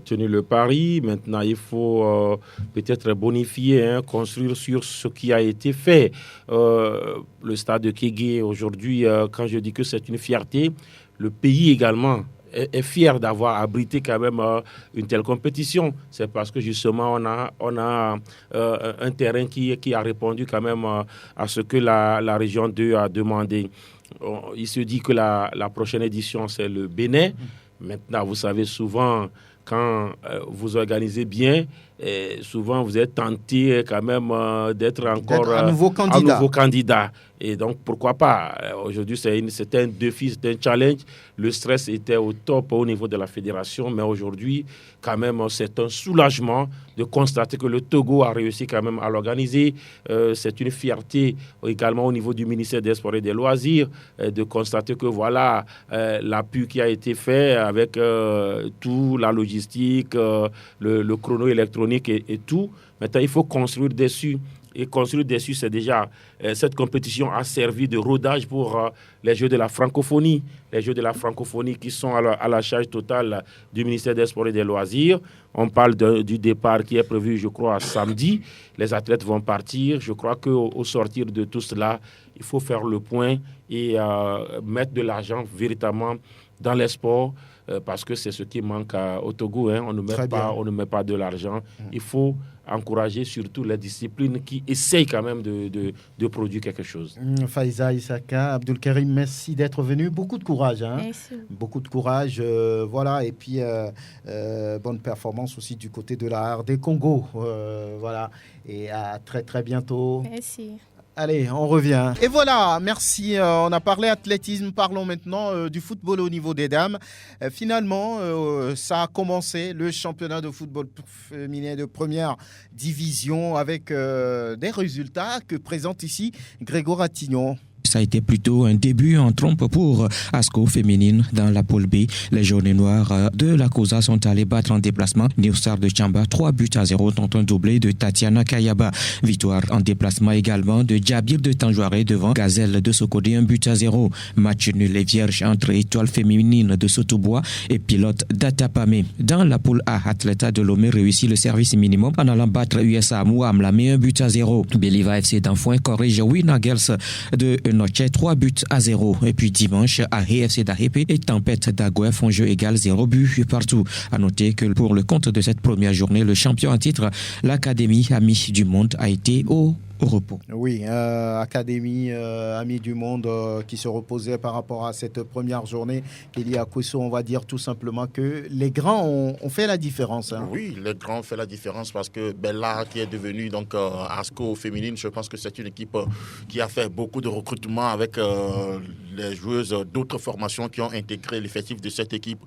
tenu le pari. Maintenant, il faut peut-être bonifier, construire sur ce qui a été fait. Le stade de Kégué, aujourd'hui, quand je dis que c'est une fierté, le pays également est fier d'avoir abrité quand même une telle compétition. C'est parce que justement, on a un terrain qui a répondu quand même à ce que la région 2 a demandé. Il se dit que la prochaine édition, c'est le Bénin. Maintenant, vous savez, souvent, quand vous organisez bien, souvent, vous êtes tenté quand même d'être encore un nouveau candidat. Et donc, pourquoi pas? Aujourd'hui, c'était un défi, c'était un challenge. Le stress était au top au niveau de la fédération. Mais aujourd'hui, quand même, c'est un soulagement de constater que le Togo a réussi quand même à l'organiser. C'est une fierté également au niveau du ministère des Sports et des Loisirs de constater que voilà l'appui qui a été fait avec tout, la logistique, le chrono électronique et tout. Maintenant, il faut construire dessus. Et construire dessus, c'est déjà, cette compétition a servi de rodage pour les Jeux de la francophonie. Les Jeux de la francophonie qui sont à la charge totale du ministère des Sports et des Loisirs. On parle du départ qui est prévu, je crois, samedi. Les athlètes vont partir. Je crois qu'au sortir de tout cela, il faut faire le point et mettre de l'argent véritablement dans les sports. Parce que c'est ce qui manque au Togo. On ne met pas de l'argent. Il faut encourager surtout les disciplines qui essayent quand même de produire quelque chose. Faiza Issaka, Abdul Karim, merci d'être venu. Beaucoup de courage. Merci. Beaucoup de courage. Voilà. Et puis, bonne performance aussi du côté de la RD Congo. Voilà. Et à très, très bientôt. Merci. Allez, on revient. Et voilà, merci. On a parlé athlétisme, parlons maintenant du football au niveau des dames. Finalement, ça a commencé, le championnat de football féminin de première division avec des résultats que présente ici Grégoire Attignon. Ça a été plutôt un début en trompe pour ASCO féminine dans la poule B. Les Jaunes et Noirs de la COSA sont allés battre en déplacement New Star de Tchamba 3-0, dont un doublé de Tatiana Kayaba. Victoire en déplacement également de Djabir de Tanjouaré devant Gazelle de Sokodé 1-0. Match nul et vierge entre Étoile féminine de Sotobois et Pilote d'Atapamé. Dans la poule A, Atleta de Lomé réussit le service minimum en allant battre USA Mouamlamé 1-0. Beliva FC d'Enfoin corrige Winner Girls de Noche 3-0. Et puis dimanche, AFC d'Ahépé et Tempête d'Agoué font jeu égal 0 but partout. À noter que pour le compte de cette première journée, le champion en titre, l'Académie Amis du Monde, a été au repos. Oui, Académie Amis du Monde qui se reposait par rapport à cette première journée. Kélia Kousso, on va dire tout simplement que les grands ont fait la différence. Hein. Oui, les grands ont fait la différence parce que Bella, qui est devenue donc ASCO féminine, je pense que c'est une équipe qui a fait beaucoup de recrutements avec les joueuses d'autres formations qui ont intégré l'effectif de cette équipe.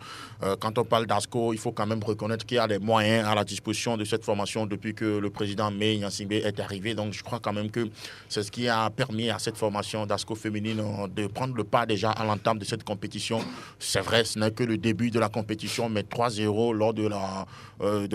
Quand on parle d'ASCO, il faut quand même reconnaître qu'il y a des moyens à la disposition de cette formation depuis que le président May Nyansimbe est arrivé. Donc je crois quand même que c'est ce qui a permis à cette formation d'ASCO féminine de prendre le pas déjà à l'entame de cette compétition. C'est vrai, ce n'est que le début de la compétition, mais 3-0 lors de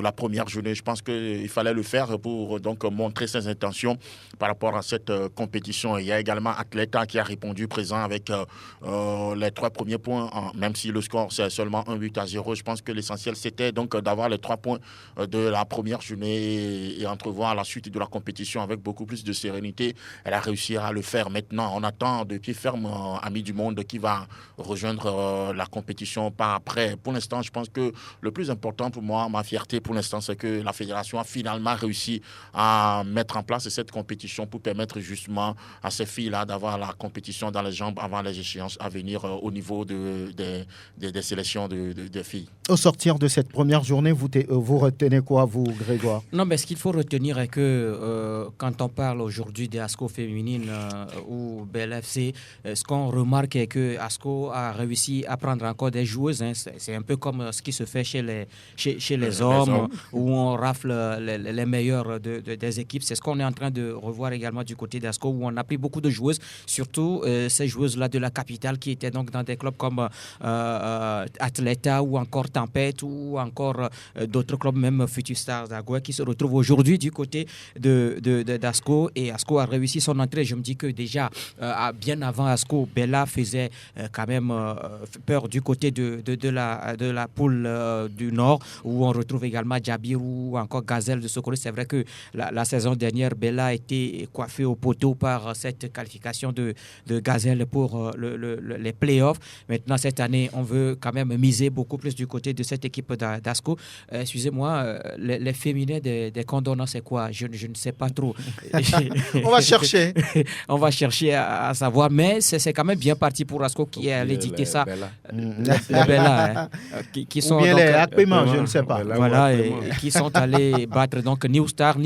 la première journée. Je pense qu'il fallait le faire pour donc montrer ses intentions par rapport à cette compétition. Il y a également Atleta qui a répondu présent avec les 3 premiers points, même si le score c'est seulement 1-0. Je pense que l'essentiel c'était donc d'avoir les 3 points de la première journée et entrevoir la suite de la compétition avec beaucoup plus de sérénité. Elle a réussi à le faire. Maintenant, on attend de pied ferme Amis du Monde qui va rejoindre la compétition par après. Pour l'instant, je pense que le plus important pour moi, ma fierté pour l'instant, c'est que la fédération a finalement réussi à mettre en place cette compétition pour permettre justement à ces filles-là d'avoir la compétition dans les jambes avant les échéances à venir au niveau des sélections des filles. Au sortir de cette première journée, vous retenez quoi, vous, Grégoire? Non, mais ce qu'il faut retenir est que quand on parle aujourd'hui des ASCO féminines ou BLFC, ce qu'on remarque est que ASCO a réussi à prendre encore des joueuses. Hein. C'est un peu comme ce qui se fait chez les hommes, où on rafle les meilleurs des équipes. C'est ce qu'on est en train de revoir également du côté d'ASCO, où on a pris beaucoup de joueuses, surtout ces joueuses-là de la capitale qui étaient donc dans des clubs comme Atleta ou encore Tempête ou encore d'autres clubs, même Future Stars d'Agoué, qui se retrouvent aujourd'hui du côté d'ASCO. Et ASCO a réussi son entrée. Je me dis que déjà, bien avant ASCO, Bella faisait quand même peur du côté de la poule du Nord, où on retrouve également Djabir ou encore Gazelle de Socorro. C'est vrai que la saison dernière, Bella a été coiffée au poteau par cette qualification de Gazelle pour les playoffs. Maintenant, cette année, on veut quand même miser beaucoup plus du côté de cette équipe d'ASCO. Excusez-moi, les féminins des Condornats, c'est quoi? Je ne sais pas trop. On va chercher. On va chercher à savoir, mais c'est quand même bien parti pour ASCO qui est allé dicter ça. Les Bella, qui sont ou bien donc, les Akpéman, je ne sais pas. Voilà, et qui sont allés battre donc New Star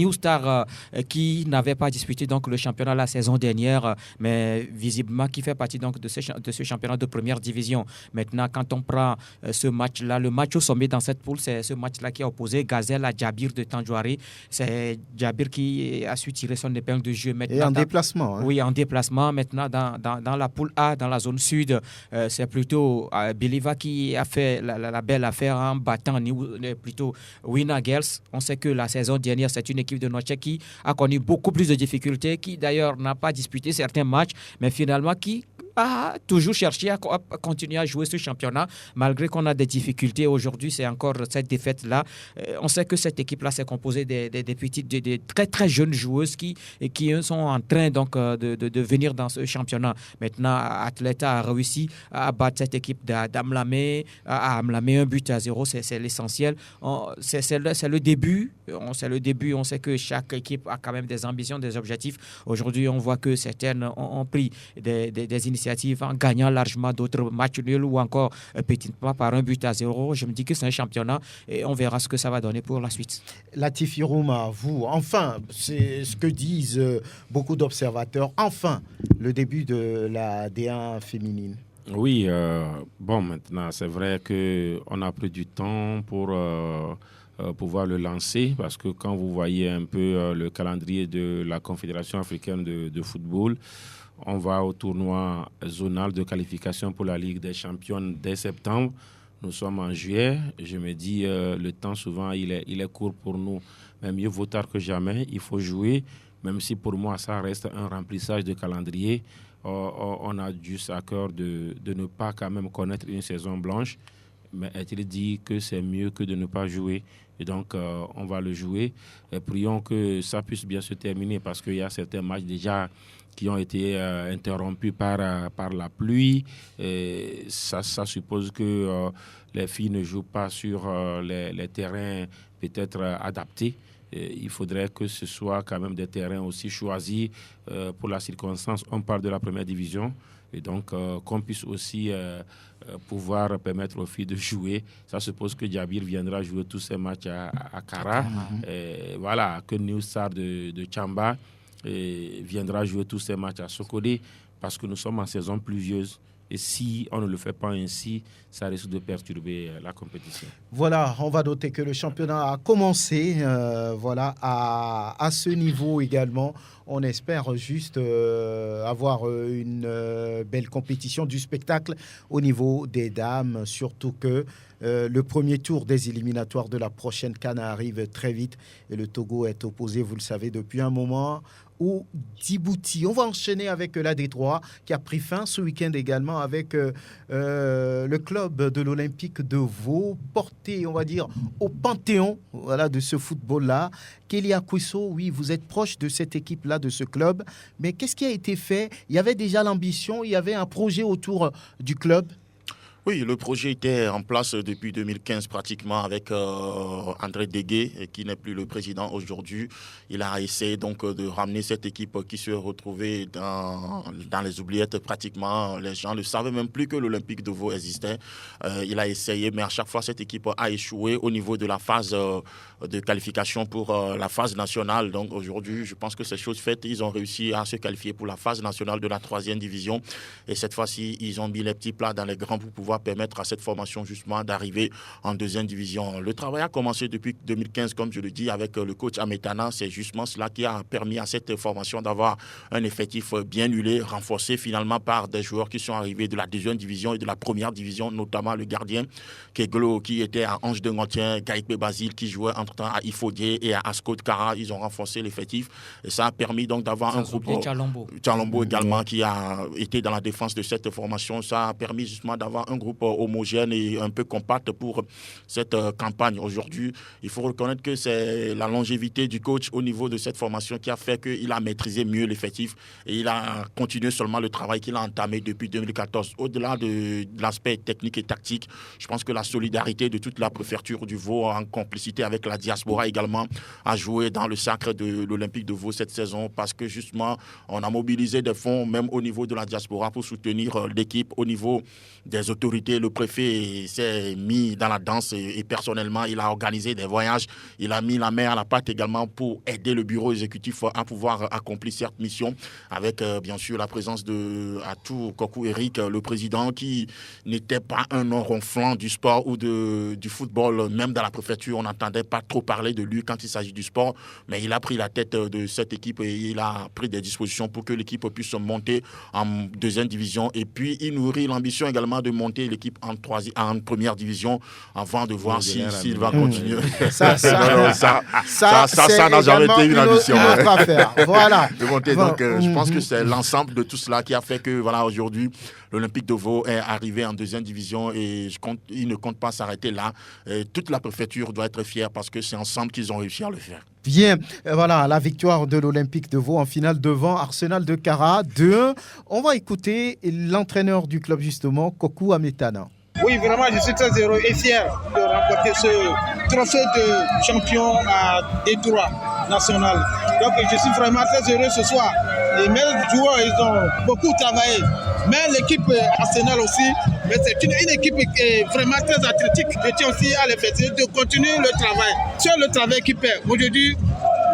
qui n'avait pas disputé donc le championnat la saison dernière, mais visiblement qui fait partie donc de ce championnat de première division. Maintenant, quand on prend ce match-là, le match au sommet dans cette poule, c'est ce match-là qui a opposé Gazelle à Djabir de Tanjouaré. C'est Djabir qui a su tirer son épingle de jeu. Maintenant, et en déplacement. Hein. Oui, en déplacement. Maintenant, dans la poule A, dans la zone sud, c'est plutôt Beliva qui a fait la belle affaire en battant plutôt Winner Girls. On sait que la saison dernière, c'est une équipe de Noche qui a connu beaucoup plus de difficultés, qui d'ailleurs n'a pas disputé certains matchs, mais finalement qui a toujours cherché à continuer à jouer ce championnat, malgré qu'on a des difficultés. Aujourd'hui, c'est encore cette défaite-là. On sait que cette équipe-là, c'est composée des petites, des très, très jeunes joueuses qui sont en train donc, de venir dans ce championnat. Maintenant, Atleta a réussi à battre cette équipe d'Amlamé, à Amlamé 1-0. C'est l'essentiel. C'est le début. On sait que chaque équipe a quand même des ambitions, des objectifs. Aujourd'hui, on voit que certaines ont pris des initiatives l'initiative en gagnant largement d'autres matchs nuls ou encore petitement par 1-0. Je me dis que c'est un championnat et on verra ce que ça va donner pour la suite. Latifi Rouma, vous, enfin, c'est ce que disent beaucoup d'observateurs, enfin, le début de la D1 féminine. Oui, maintenant, c'est vrai qu'on a pris du temps pour pouvoir le lancer, parce que quand vous voyez un peu le calendrier de la Confédération africaine de football, on va au tournoi zonal de qualification pour la Ligue des champions dès septembre. Nous sommes en juillet. Je me dis, le temps, souvent, il est court pour nous. Mais mieux vaut tard que jamais. Il faut jouer, même si pour moi, ça reste un remplissage de calendrier. On a juste à cœur de ne pas quand même connaître une saison blanche. Mais est-il dit que c'est mieux que de ne pas jouer? Et donc, on va le jouer. Et prions que ça puisse bien se terminer, parce qu'il y a certains matchs déjà qui ont été interrompus par la pluie. Et ça suppose que les filles ne jouent pas sur les terrains peut-être adaptés. Et il faudrait que ce soit quand même des terrains aussi choisis pour la circonstance. On parle de la première division. Et donc, qu'on puisse aussi pouvoir permettre aux filles de jouer. Ça suppose que Djabir viendra jouer tous ses matchs à Kara. Et voilà, que New Star de Tchamba viendra jouer tous ses matchs à Sokodé, parce que nous sommes en saison pluvieuse. Et si on ne le fait pas ainsi, ça risque de perturber la compétition. Voilà, on va noter que le championnat a commencé à ce niveau également. On espère juste avoir une belle compétition, du spectacle au niveau des dames, surtout que le premier tour des éliminatoires de la prochaine CAN arrive très vite et le Togo est opposé, vous le savez, depuis un moment au Djibouti. On va enchaîner avec la D3 qui a pris fin ce week-end également avec le club de l'Olympique de Vaud, porté, on va dire, au panthéon de ce football-là. Kélia Kousso, oui, vous êtes proche de cette équipe-là, de ce club, mais qu'est-ce qui a été fait? Il y avait déjà l'ambition, il y avait un projet autour du club? Oui, le projet était en place depuis 2015 pratiquement avec André Degué, qui n'est plus le président aujourd'hui. Il a essayé donc de ramener cette équipe qui se retrouvait dans les oubliettes pratiquement. Les gens ne savaient même plus que l'Olympique de Vaud existait. Il a essayé, mais à chaque fois, cette équipe a échoué au niveau de la phase de qualification pour la phase nationale. Donc aujourd'hui, je pense que c'est chose faite. Ils ont réussi à se qualifier pour la phase nationale de la 3e division. Et cette fois-ci, ils ont mis les petits plats dans les grands pour pouvoir permettre à cette formation justement d'arriver en 2e division. Le travail a commencé depuis 2015, comme je le dis, avec le coach Ametana. C'est justement cela qui a permis à cette formation d'avoir un effectif bien huilé, renforcé finalement par des joueurs qui sont arrivés de la 2e division et de la 1re division, notamment le gardien Keglo qui était à Ange de Gontien, Gaïkbe Basile qui jouait entre-temps à Ifodié et à Ascot Kara. Ils ont renforcé l'effectif et ça a permis donc d'avoir un groupe... Tchalombo également qui a été dans la défense de cette formation. Ça a permis justement d'avoir un groupe homogène et un peu compact pour cette campagne. Aujourd'hui, il faut reconnaître que c'est la longévité du coach au niveau de cette formation qui a fait qu'il a maîtrisé mieux l'effectif et il a continué seulement le travail qu'il a entamé depuis 2014. Au-delà de l'aspect technique et tactique, je pense que la solidarité de toute la préfecture du Vaud en complicité avec la diaspora également a joué dans le sacre de l'Olympique de Vaud cette saison parce que justement, on a mobilisé des fonds même au niveau de la diaspora pour soutenir l'équipe au niveau des autorités. Le préfet s'est mis dans la danse et personnellement, il a organisé des voyages. Il a mis la main à la pâte également pour aider le bureau exécutif à pouvoir accomplir cette mission avec bien sûr la présence de Atou Kokou Eric, le président qui n'était pas un nom ronflant du sport ou du football. Même dans la préfecture, on n'entendait pas trop parler de lui quand il s'agit du sport. Mais il a pris la tête de cette équipe et il a pris des dispositions pour que l'équipe puisse monter en 2e division. Et puis, il nourrit l'ambition également de monter l'équipe en 1re division avant de voir s'il va continuer. Ça n'a jamais été une ambition. Voilà. Donc, je pense que c'est l'ensemble de tout cela qui a fait que voilà, aujourd'hui, l'Olympique de Vaud est arrivé en 2e division et il ne compte pas s'arrêter là. Et toute la préfecture doit être fière parce que c'est ensemble qu'ils ont réussi à le faire. Bien, voilà la victoire de l'Olympique de Vaud en finale devant Arsenal de Kara 2-1. On va écouter l'entraîneur du club justement, Kokou Ametana. Oui, vraiment, je suis très heureux et fier de remporter ce trophée de champion à D3 national. Donc je suis vraiment très heureux ce soir. Et mes joueurs, ils ont beaucoup travaillé. Mais l'équipe Arsenal aussi, mais c'est une équipe vraiment très athlétique. Je tiens aussi à les féliciter de continuer le travail. C'est le travail qui paie. Aujourd'hui,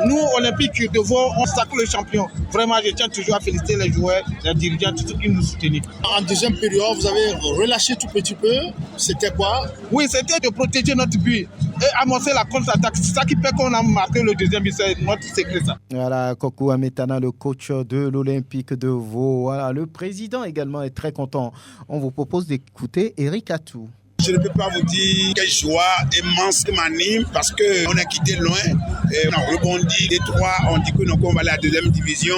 nous, Olympique de Vaud, on sacre le champion. Vraiment, je tiens toujours à féliciter les joueurs, les dirigeants, tous ceux qui nous soutenaient. En deuxième période, vous avez relâché tout petit peu. C'était quoi? Oui, c'était de protéger notre but et amorcer la contre-attaque. C'est ça qui fait qu'on a marqué le deuxième but. C'est notre secret, ça. Voilà, Kokou Ametana, le coach de l'Olympique de Vaud. Voilà, le président également est très content. On vous propose d'écouter Eric Atou. Je ne peux pas vous dire quelle joie immense qui m'anime parce qu'on a quitté loin et on a rebondi des trois. On dit que nous on va aller à la deuxième division.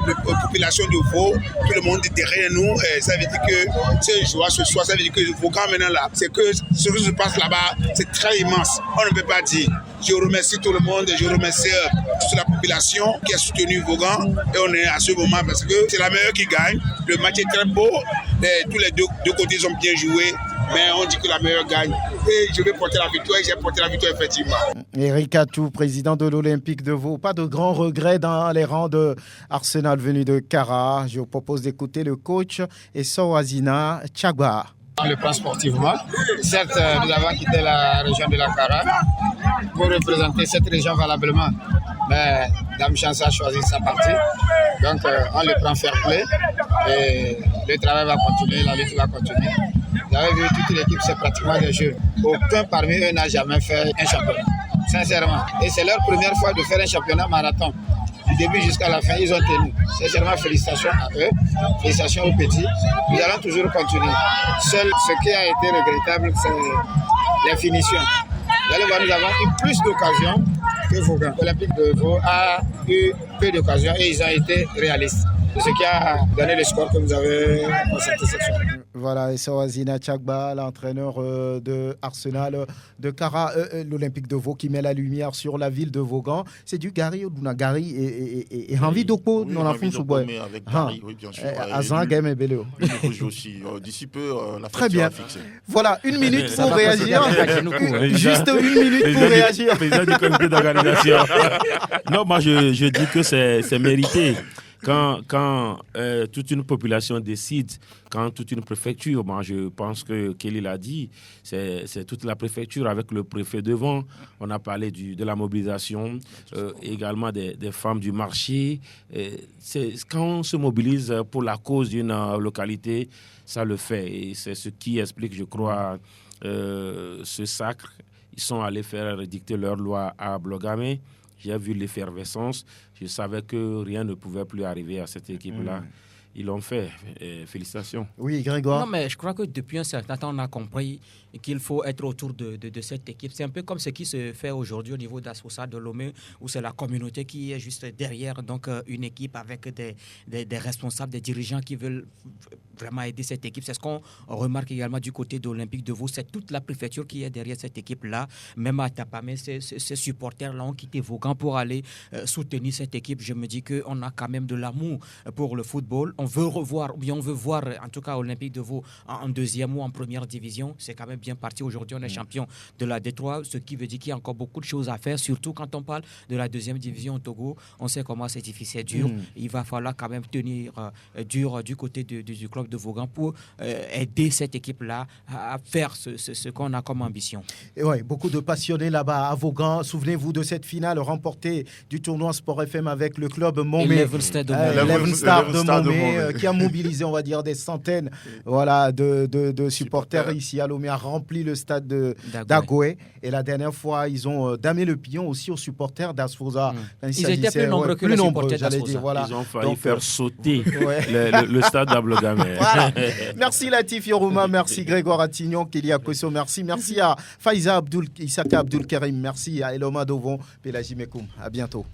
La population de Vaud, tout le monde est derrière nous. Et ça veut dire que c'est une joie ce soir. Ça veut dire que Vaughan maintenant là, c'est que ce qui se passe là-bas, c'est très immense. On ne peut pas dire. Je remercie tout le monde et je remercie toute la population qui a soutenu Vaughan. Et on est à ce moment parce que c'est la meilleure qui gagne. Le match est très beau. Et tous les deux côtés ont bien joué. Mais on dit que la meilleure gagne. Et je vais porter la victoire et j'ai porté la victoire effectivement. Eric Atou, président de l'Olympique de Vaud. Pas de grands regrets dans les rangs de Arsenal venu de Kara. Je vous propose d'écouter le coach Essawazina Tchagba. On le prend sportivement. Certes, nous avons quitté la région de la Kara pour représenter cette région valablement. Mais Dame Chance a choisi sa partie. Donc, on le prend fair play. Et le travail va continuer, la lutte va continuer. Vous avez vu, toute l'équipe, c'est pratiquement des jeunes. Aucun parmi eux n'a jamais fait un championnat, sincèrement. Et c'est leur première fois de faire un championnat marathon. Du début jusqu'à la fin, ils ont tenu. Sincèrement, félicitations à eux, félicitations aux petits. Nous allons toujours continuer. Seul ce qui a été regrettable, c'est les finitions. Vous allez voir, nous avons eu plus d'occasions que Vaughan. L'Olympique de Vaud a eu peu d'occasions et ils ont été réalistes. C'est ce qui a donné le score que vous avez constaté cette soirée. Voilà, Essawazina Tchagba, l'entraîneur de Arsenal de Kara, l'Olympique de Vaud, qui met la lumière sur la ville de Vaughan. C'est du Gary Gary et Henri Doko, oui, non la France ou avec Gary, oui, bien sûr. Azan Game et Bello. Aussi. D'ici peu, la très bien. Fixée. Voilà, une minute pour réagir. Juste une minute pour réagir. Président du comité d'organisation. Non, moi je dis que c'est mérité. Quand toute une population décide, quand toute une préfecture, moi je pense que Kelly l'a dit, c'est toute la préfecture avec le préfet devant. On a parlé de la mobilisation, également des femmes du marché. Quand on se mobilise pour la cause d'une localité, ça le fait. Et c'est ce qui explique, je crois, ce sacre. Ils sont allés faire dicter leur loi à Blogamé. J'ai vu l'effervescence. Je savais que rien ne pouvait plus arriver à cette équipe-là. Ils l'ont fait. Félicitations. Oui, Grégoire. Non, mais je crois que depuis un certain temps, on a compris qu'il faut être autour de cette équipe. C'est un peu comme ce qui se fait aujourd'hui au niveau d'Asfosa, de Lomé, où c'est la communauté qui est juste derrière donc une équipe avec des responsables, des dirigeants qui veulent vraiment aider cette équipe. C'est ce qu'on remarque également du côté de l'Olympique de Vaud. C'est toute la préfecture qui est derrière cette équipe-là. Même à Tapamé, ces supporters-là ont quitté Vaughan pour aller soutenir cette équipe. Je me dis qu'on a quand même de l'amour pour le football. On veut revoir, ou bien on veut voir en tout cas Olympique de Vaud en deuxième ou en première division. C'est quand même bien parti. Aujourd'hui, on est champion de la D3, ce qui veut dire qu'il y a encore beaucoup de choses à faire, surtout quand on parle de la deuxième division au Togo. On sait comment c'est difficile, dur. Il va falloir quand même tenir dur du côté du club de Vaughan pour aider cette équipe-là à faire ce qu'on a comme ambition. Et ouais, beaucoup de passionnés là-bas à Vaughan. Souvenez-vous de cette finale remportée du tournoi Sport FM avec le club Momé. Eleven Star de Momé. Qui a mobilisé, on va dire, des centaines de supporters ici à Lomé, a rempli le stade d'Agoué. Et la dernière fois, ils ont damé le pion aussi aux supporters d'Asfosa. Ils étaient plus nombreux que les supporters d'Asfosa. Voilà. Ils ont failli faire sauter le stade d'Ablogamé. Voilà. Merci Latif Yorouma, merci Grégoire Attignon, Kélia Kosso, merci à Faiza Isaka Abdul Karim, merci à Eloma Dovon, Pélagie Mekoum. À bientôt.